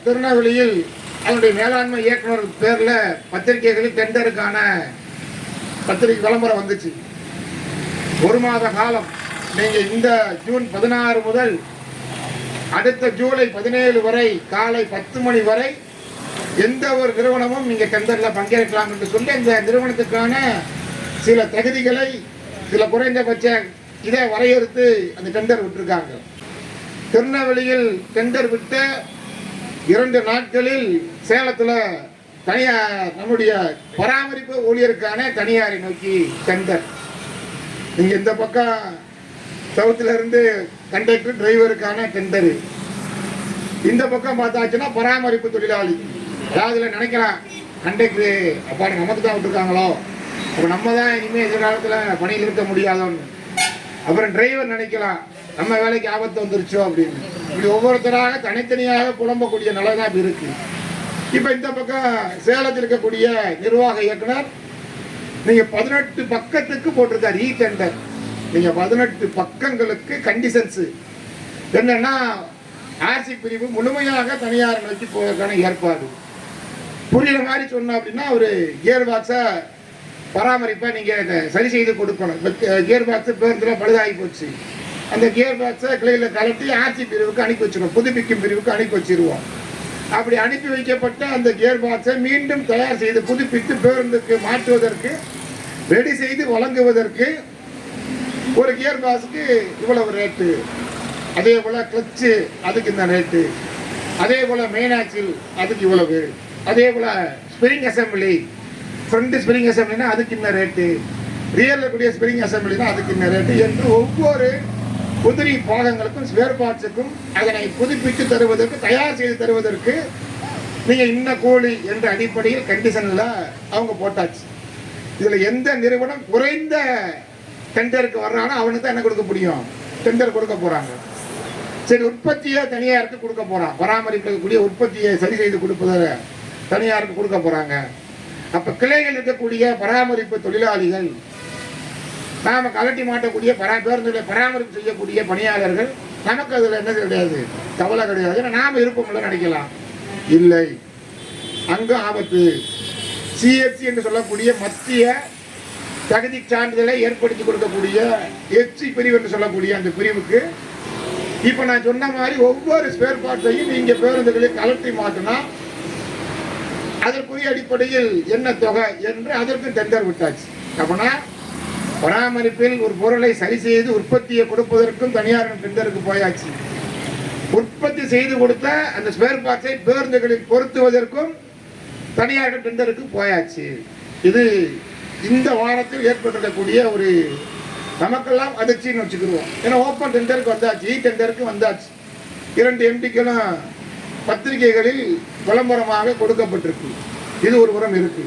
திருநெல்வேலியில் அதனுடைய மேலாண்மை இயக்குனர் பேரில் பத்திரிகைகளில் டெண்டருக்கான பத்திரிகை விளம்பரம் வந்துச்சு. ஒரு மாத காலம் நீங்கள் இந்த ஜூன் 16 முதல் அடுத்த ஜூலை 17 வரை காலை 10 மணி வரை எந்த ஒரு நிறுவனமும் நீங்கள் டெண்டரில் பங்கேற்கலாம் என்று சொல்லி இந்த நிறுவனத்துக்கான சில தகுதிகளை சில குறைந்தபட்ச இதை வரையறுத்து அந்த டெண்டர் விட்டுருக்காங்க. திருநெல்வேலியில் டெண்டர் விட்ட 2 நாட்களில் சேலத்தில் தனியார் நம்முடைய பராமரிப்பு ஊழியருக்கான தனியாரை நோக்கி டெண்டர். நீங்கள் இந்த பக்கம் சவுத்துல இருந்து கண்டக்டர் டிரைவருக்கான டெண்டரு, இந்த பக்கம் பார்த்தாச்சுன்னா பராமரிப்பு தொழிலாளி. அதாவது நினைக்கலாம் கண்டக்டரு அப்பா நமக்கு தான் விட்டுருக்காங்களோ, அப்போ நம்ம தான் இனிமேல் எதிர்காலத்தில் பணியில் இருக்க முடியாதோன்னு. அப்புறம் டிரைவர் நினைக்கலாம் நம்ம வேலைக்கு ஆபத்து வந்துருச்சோ அப்படின்னு. இப்படி ஒவ்வொருத்தராக தனித்தனியாக புலம்பக்கூடிய நிலை தான் இருக்கு. இப்போ இந்த பக்கம் சேலத்தில் இருக்கக்கூடிய நிர்வாக இயக்குனர் நீங்கள் 18 பக்கத்துக்கு போட்டிருக்காரு இ டெண்டர். நீங்கள் 18 பக்கங்களுக்கு கண்டிஷன்ஸு என்னன்னா ஆர்சி பிரிவு முழுமையாக தனியார் நோக்கி போவதற்கான ஏற்பாடு. புரியுற மாதிரி சொன்னோம் அப்படின்னா ஒரு கியர் பாக்ஸை பராமரிப்பை நீங்கள் சரி செய்து கொடுக்கணும். கியர் பாக்ஸு பேருந்தில் பழுதாகி போச்சு, அந்த கியர் பாக்ஸை கிளையில் கலட்டி ஆர்சி பிரிவுக்கு அனுப்பி வச்சிருவோம், புதுப்பிக்கும் பிரிவுக்கு அனுப்பி வச்சிருவோம். அப்படி அனுப்பி வைக்கப்பட்ட அந்த கியர் பாக்ஸை மீண்டும் தயார் செய்து புதுப்பித்து பேருந்துக்கு மாற்றுவதற்கு ரெடி செய்து வழங்குவதற்கு ஒரு கியர் பாக்ஸுக்கு இவ்வளவு ரேட்டு, அதே போல் கிளச்சு அதுக்கு இந்த ரேட்டு, அதே போல் மெயின் ஆக்சில் அதுக்கு இவ்வளவு, அதே போல் ஸ்பிரிங் அசம்பிளி ஃப்ரண்ட் ஸ்பிரிங் அசம்பிளினா அதுக்கு இந்த ரேட்டு, ரியரில் கூடிய ஸ்பிரிங் அசம்பிளினா அதுக்கு இந்த ரேட்டு என்று ஒவ்வொரு குதிரை பாகங்களுக்கும் ஸ்பேர் பார்ட்ஸுக்கும் அதனை புதுப்பித்து தருவதற்கு தயார் செய்து தருவதற்கு நீங்கள் இன்ன கூலி என்ற அடிப்படையில் கண்டிஷனில் அவங்க போட்டாச்சு. இதில் எந்த நிறுவனம் குறைந்த டெண்டருக்கு வர்றானோ அவனுக்கு தான் என்ன கொடுக்க முடியும், டெண்டர் கொடுக்க போகிறாங்க. சரி, உற்பத்தியை தனியாருக்கு கொடுக்க போகிறான், பராமரிக்கக்கூடிய உற்பத்தியை சரி செய்து கொடுப்பதை தனியாருக்கு கொடுக்க போகிறாங்க. அப்போ கிளைகள் இருக்கக்கூடிய பராமரிப்பு தொழிலாளிகள், நாம் கலட்டி மாட்டக்கூடிய பேருந்துகளை பராமரிப்பு செய்யக்கூடிய பணியாளர்கள், நமக்கு அதில் என்ன கிடையாது, கவலை கிடையாது. ஏன்னா நாம் இருப்போம்ல நினைக்கலாம், இல்லை அங்கே ஆபத்து. சிஎஃப்சி என்று சொல்லக்கூடிய மத்திய தகுதி சான்றிதழை ஏற்படுத்தி கொடுக்கக்கூடிய எச்சி பிரிவு என்று சொல்லக்கூடிய அந்த பிரிவுக்கு இப்போ நான் சொன்ன மாதிரி ஒவ்வொரு ஸ்பேர் பார்ட்ஸையும் நீங்கள் பேருந்துகளை கலட்டி மாட்டினா அதற்குரிய அடிப்படையில் என்ன தொகை என்று அதற்கு டெண்டர் விட்டாச்சு. அப்படின்னா பராமரிப்பில் ஒரு பொருளை சரி செய்து உற்பத்தியை கொடுப்பதற்கும் தனியார் டெண்டருக்கு போயாச்சு. உற்பத்தி செய்து கொடுத்த அந்த ஸ்பேர் பார்ட்ஸை பேருந்துகளில் பொருத்துவதற்கும் தனியார் டெண்டருக்கு போயாச்சு. இது இந்த வாரத்தில் ஏற்பட்டிருக்கக்கூடிய ஒரு நமக்கெல்லாம் அதிர்ச்சின்னு வச்சுக்கிடுவோம். ஏன்னா ஓப்பன் டெண்டருக்கு வந்தாச்சு, இ டெண்டருக்கு வந்தாச்சு. 2 எம்டிக்களும் பத்திரிகைகளில் விளம்பரமாக கொடுக்கப்பட்டிருக்கு. இது ஒரு புறம் இருக்கு.